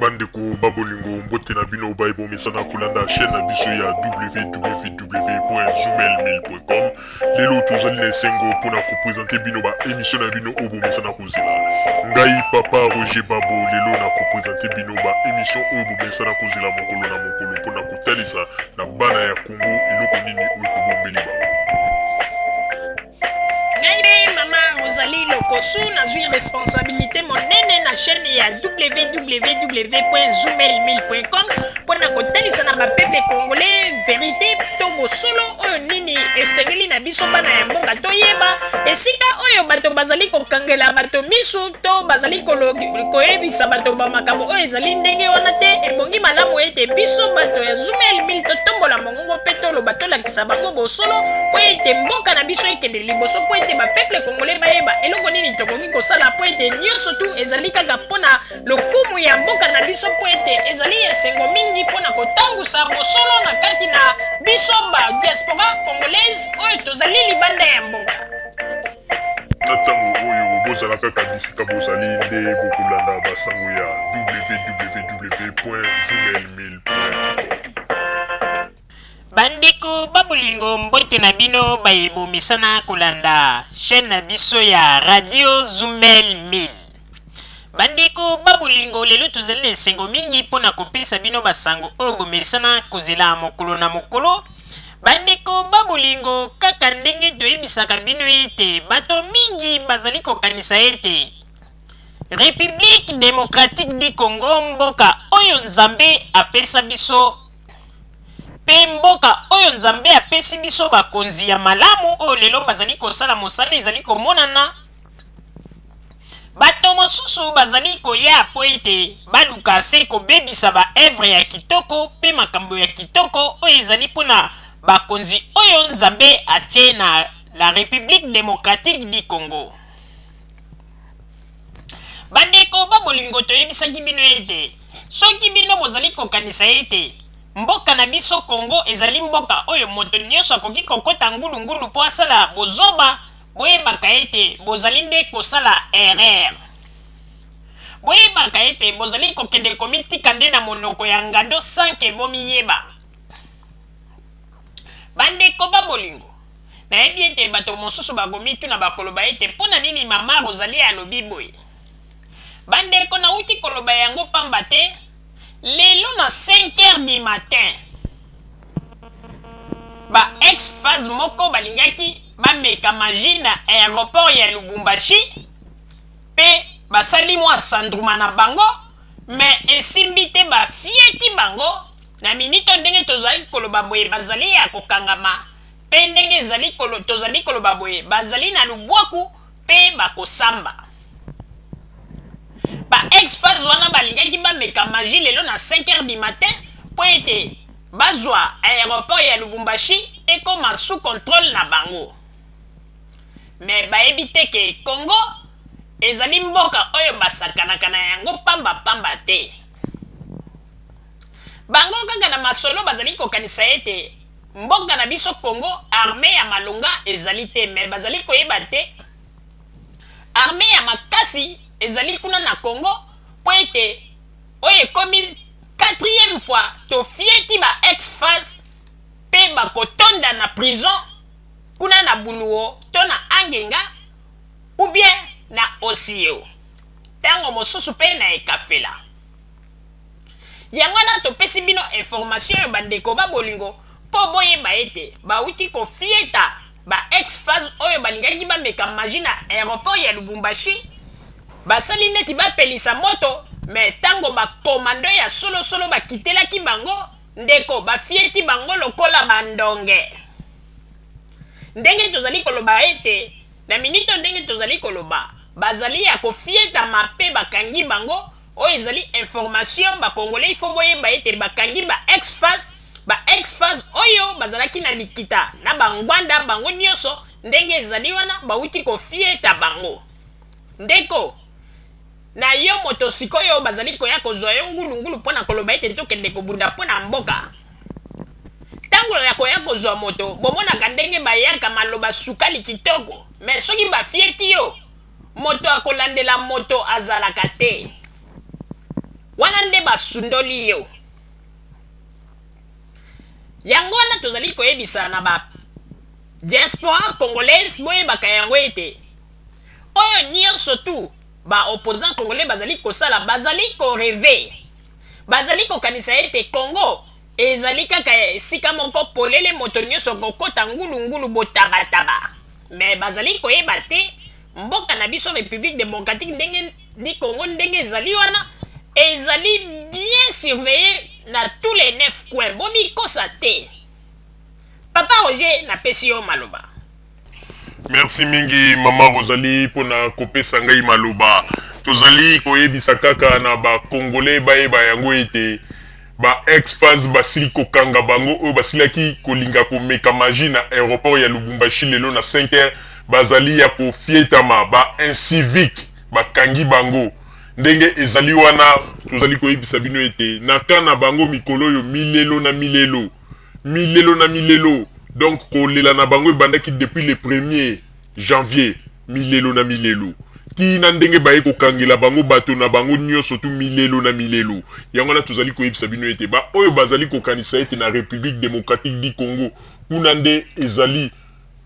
Bandeko babolingo mbote na bino baibo mesana kulanda chaîne na biso ya www.zoomel.com. Lelo tozali na esengo pona ko présenter bino ba émission na bino obo mesana kozela. Ngai papa Roger Babo lelo na ko présenter bino ba émission obo mesana kozela mokolo na mokolo pona kotalisa na bana ya Congo eloko nini oyo tobombeli ba. Rosalie Lokosu na zui responsabilité monene na chaîne ya www.zoomel.com pona kotalisa na bapeple congolais vérité to bosolo oyo nini esengeli na biso bana ya mboka toyeba esika oyo bato bazali kokangela bato misu to bazali koyebisa bato bamakambo oyo ezali ndenge wana te ebongi malamu ete biso bato ya Zoomel totombola mongongo mpe toloba tolakisa bango bosolo po ete mboka na biso ekende liboso po ete bapeple congolais bayeba eloko nini tokoki kosala po ete nyonso tu ezali kaka mpona lokumu ya mboka na biso po ete ezali esengo mingi mpona kotangusa bosolo na kati na biso ba diaspora congolaise oyo tozali libanda ya mboka. Na ntango oyo bozalaka bisika bozali nde bokolanda basango ya www.zoomel.com. Bandeko babolingo mbote na bino bayebo misana kolanda chaîne na biso ya radio Zoomel 1000. Bandeko babolingo lelo tozali esengo mingi pona kopesa bino basango oyo bomesana kozela mokolo na mokolo. Bandeko babolingo kaka ndenge toyebisaka bino ete bato mingi bazali kokanisa ete République démocratique du Congo mboka oyo Nzambe apesa biso pe mboka oyo Nzambe apesi biso bakonzi ya malamu oyo lelo bazali kosala mosala ezali komonana. Bato mosusu bazali koya po ete baluka se kobebisa ba evre ya kitoko pe makambo ya kitoko oyo ezali mpona bakonzi oyo Nzambe atie na la République démocratique du Congo. Bandeko babolingo toyebisaki bino ete soki bino bozali kokanisa ete mboka na biso Congo ezali mboka oyo moto nyonso akoki kokota ngulungulu po asala bozoba boyebaka ete bozali nde kosala erreur. Boyebaka ete bozali kokende komitika nde na monoko ya ngando sanke bomiyeba. Bandeko babolingo nayebi ete bato mosusu bagomitu na bakoloba ete mpona nini mama Rosalie alobi boye. Bandeko nauti koloba yango pamba te lelo na 5h du matin ba ex-phase moko balingaki bameka magie na aéroport ya Lubumbashi pe basali mwa sandruma na bango me esimbi te bafieti bango na minito ndenge tozali koloba boye bazali ya kokangama pe ndenge tozali koloba boye bazali na lubwaku pe bakosamba. Ba ex-phase wana balingaki bameka magie lelo na 5h du matin po ete bazwa aéroport ya Lubumbashi ekoma sous contrôle na bango. Me bayebi te ke Congo ezali mboka oyo basakanaka na yango pamba te. Bango kaka na masolo bazali kokanisa ete mboka na biso Congo armée ya malonga ezali te, me bazali koyeba te armée ya makasi ezali kuna na Congo po ete oyo ekomi 4e fois tofieti ba ex-phase pe bakotonda na prison kuna na Buluo to na Angenga ou bien na Osio tango mosusu pe na Ekafela. Yango na topesi bino information yo bandeko babolingo po boyeba ete bauti kofieta ba ex-phase oyo balingaki bameka magie na aéroport ya Lubumbashi basali neti bapelisa moto me tango bakomando ya solo bakitelaki bango ndeko bafieti bango lokola bandonge. Ndenge tozali koloba ete na minito ndenge tozali koloba bazali ya kofieta mape bakangi bango oyo ezali information bakongolais ifo boyeba ete bakangi ba ex-phase oyo bazalaki na likita na bangwanda bango nyonso ndenge ezali wana bauti kofieta bango. Ndeko na yo moto sikoyo bazali koya kozwa yo ngulungulu pona koloba ete tokende kobunda pona mboka. Tango ya koya kozwa moto bomonaka ndenge bayaka maloba sukali kitoko me soki bafieti yo moto akolandela moto azalaka te. wana nde basundoli yo yango wana tozali koyebisa na ba diaspora congolaise boyebaka yango ete oyo nyonso tu ba opposant congolais bazali kosala bazali koreve bazali kokanisa ete Congo ezali kaka esika moko polele moto nyonso kokota ngulungulu botabataba me bazali koyeba te mboka na biso République démocratique ndenge di Congo ndenge ezali wana ezali bien surveillé na tous les 9 coins bomi kosa te. Papa Roger na pesi yo maloba. Merci mingi mama Rosalie pona kopesa ngai maloba. Tozali koyebisa kaka na ba Congolais bayeba yango ete ba ex-phase basili kokanga bango oyo basilaki kolinga komeka magie na aéroport ya Lubumbashi lelo na 5h bazali ya kofietama ba incivique bakangi bango ndenge ezali wana tozali koyebisa bino ete na kana bango mikolo yo milelo na milelo donc kolela na bango ebandaki depuis le 1er janvier milelo na milelo ki na ndenge baye kokangela bango bato na bango nyonso tu milelo na milelo yango na tozali koyebisa bino ete ba oyo bazali kokanisa ete na République démocratique du Congo kuna nde ezali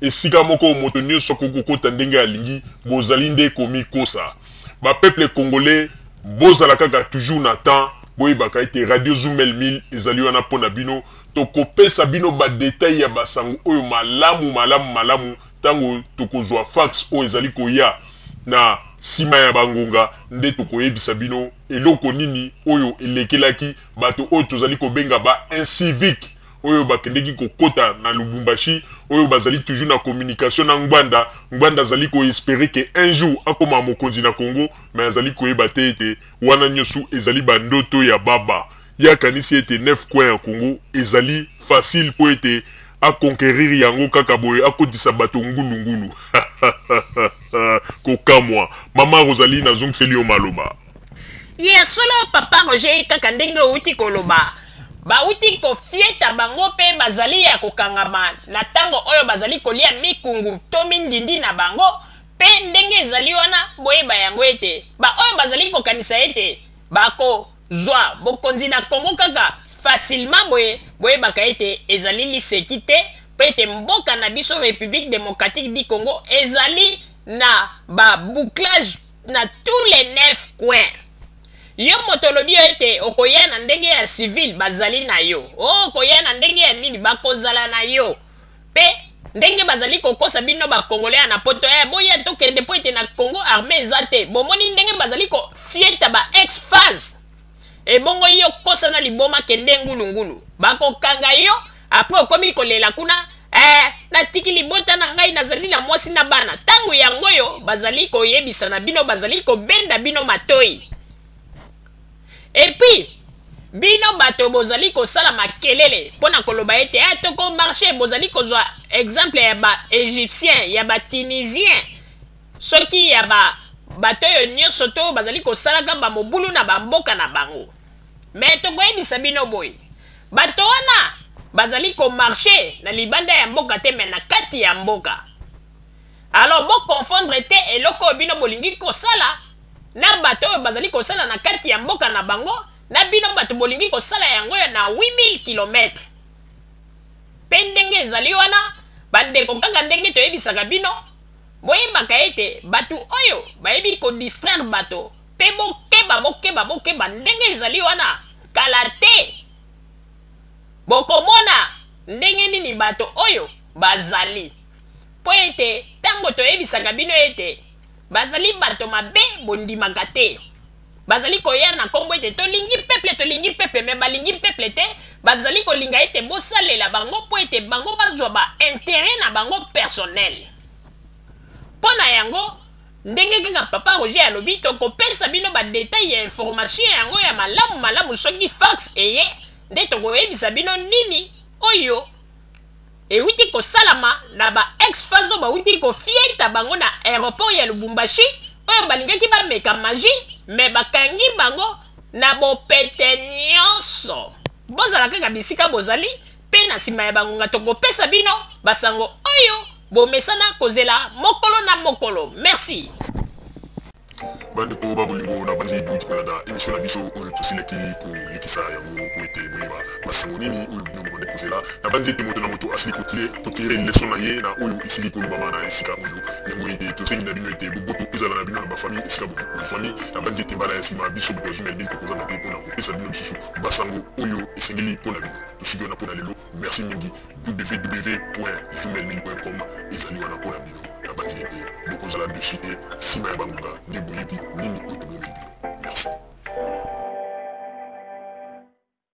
esika moko moto nyonso kokota ndenge alingi bozali nde komi kosa ba peuple congolais bozala kaka toujours na temps boyebaka ete Radio Zoomel 1000 ezali wana pona bino tokopesa bino ba détail ya basango oyo malamu tango tokozwa fax oyo ezali koya na sima ya bangonga nde tokoyebisa bino eloko nini oyo elekelaki bato oyo tozali kobenga ba incivique oyo bakendeki kokota na Lubumbashi oyo bazali toujours na communication na Ngbanda zali ko espérer que un jour akoma mokonzi na Congo mais azali koyeba te ete wana nyosu ezali bandoto ya baba ya kanisi ete 9 coins ya Congo ezali facile po ete a conquérir yango kaka boye akotisa bato ngulungulu kokamwa mama Rosalie na zongeli yo maloba solo papa Roger kaka ndenge uti koloba bauti kofieta bango pe bazali ya kokangama na tango oyo bazali kolia mikungu to mindindi na bango pe ndenge ezali wana boyeba yango ete ba oyo bazali kokanisa ete bako zwa bokonzi na Congo kaka facilement boyebaka ete ezali liseki te pe ete mboka na biso République démocratique du Congo ezali na ba bouclage na tous les 9 coins. Yo motolobi ete okoya na ndenge ya civil bazali na yo okoya na ndenge ya nini bakozala na yo pe ndenge bazali kokosa bino ba Congolais na poto boya tokende po ete na Congo armée ezate bomoni ndenge bazali ko fieta ba ex-phase e bongo yo kosa na liboma kende ngulungulu bakokanga yo apres okomi kolela kuna na tiki libota na ngai nazali na mwasi na bana tango yango yo bazali koyebisa na bino bazali kobenda bino matoi. Et puis, bino bato bozali kosala makelele pona koloba ete toko marché bozali kozwa exemple ya ba égyptien ya ba tunisien soki ya ba bato yo nyonso to bazali kosala ka ba mobulu na bamboka na bango mais tokoyebisa bino boy bato wana bazali ko marché na libanda ya mboka te mais na kati ya mboka alors bo confondre te eloko bino bolingi kosala na bato oyo bazali kosala na kati ya mboka na bango na bino bato bolingi kosala yango na 8000 km pe ndenge ezali wana bandeko kaka ndenge toyebisaka bino boyebaka ete bato oyo bayebi kodistraire bato pe bokeba ndenge ezali wana kala te bokomona ndenge nini bato oyo bazali po ete tango toyebisaka bino ete bazali bato mabe bondimaka te bazali koya na kombo ete tolingi peuple me balingi peuple te bazali kolinga ete bosalela bango po ete bango bazwa ba intérêt na bango personnel pona yango ndenge kaka papa Roger alobi tokopesa bino ba détail ya information yango ya malamu soki fax eye nde tokoyebisa bino nini oyo ewuti kosalama na ba ex-phase bawuti kofieta bango na aéroport ya Lubumbashi oyo balingaki bameka magie me bakangi bango na bopete nyonso bozala kaka bisika bozali pe na nsima ya bangonga tokopesa bino basango oyo bomesana kozela mokolo na mokolo. Merci. bandeko babolingo na banzi buti kolanda émission na biso oyo tosileki kolikisa yango po ete boyeba masango nini oyo bino bobande kozela na banzi ete moto na moto asili kotire leson na ye na oyo esili kolobama na esika oyo yango ete tosengi na bino ete boboto ezala na bino na bafamille esika bofami na banzi ete mbala ya nsima biso boto azumel bino tokozanga te mpona kopesa bino lisusu basango oyo esengeli mpona bino tosiki wana mpona lelo merci mingi www.zumelmil.com ezali wana mpona bino na banzi ete bokozala dossier nsima ya bangonga nde boyebi nini oyo tobomeli bino merci.